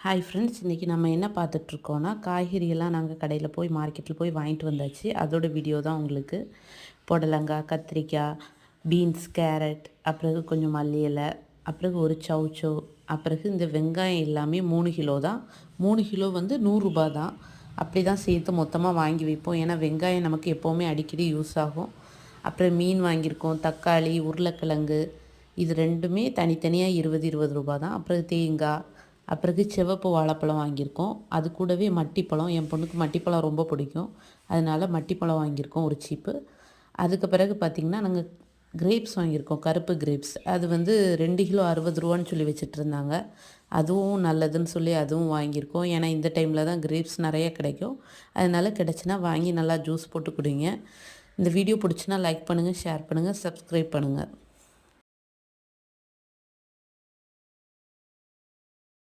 Hi friends, இன்றைக்கி நம்ம என்ன பார்த்துட்ருக்கோன்னா, காய்கறியெல்லாம் நாங்கள் கடையில் போய் மார்க்கெட்டில் போய் வாங்கிட்டு வந்தாச்சு. அதோட வீடியோ தான் உங்களுக்கு. புடலங்காய், கத்திரிக்காய், பீன்ஸ், கேரட், அப்புறம் கொஞ்சம் மல்லி இலை, அப்புறம் ஒரு சௌச்சௌ, அப்புறம் இந்த வெங்காயம் எல்லாமே 3 கிலோ தான். 3 கிலோ வந்து ரூ. 100 தான். அப்படி தான் சேர்த்து மொத்தமாக வாங்கி வைப்போம். ஏன்னா வெங்காயம் நமக்கு எப்போவுமே அடிக்கடி யூஸ் ஆகும். அப்புறம் மீன் வாங்கியிருக்கோம், தக்காளி, உருளைக்கிழங்கு, இது ரெண்டுமே தனித்தனியாக 20 ரூபா தான். அப்புறம் தேங்காய், அப்புறகு சிவப்பு வாழைப்பழம் வாங்கியிருக்கோம். அது கூடவே மட்டிப்பழம், என் பொண்ணுக்கு மட்டிப்பழம் ரொம்ப பிடிக்கும். அதனால் மட்டிப்பழம் வாங்கியிருக்கோம் ஒரு சீப்பு. அதுக்கு பிறகு பார்த்திங்கன்னா நாங்கள் கிரேப்ஸ் வாங்கியிருக்கோம், கருப்பு கிரேப்ஸ். அது வந்து 2 கிலோ ரூ. 60 சொல்லி வச்சுட்ருந்தாங்க. அதுவும் நல்லதுன்னு சொல்லி அதுவும் வாங்கியிருக்கோம். ஏன்னா இந்த டைமில் தான் கிரேப்ஸ் நிறைய கிடைக்கும். அதனால் கிடச்சின்னா வாங்கி நல்லா ஜூஸ் போட்டு குடிங்க. இந்த வீடியோ பிடிச்சின்னா லைக் பண்ணுங்கள், ஷேர் பண்ணுங்கள், சப்ஸ்கிரைப் பண்ணுங்கள்.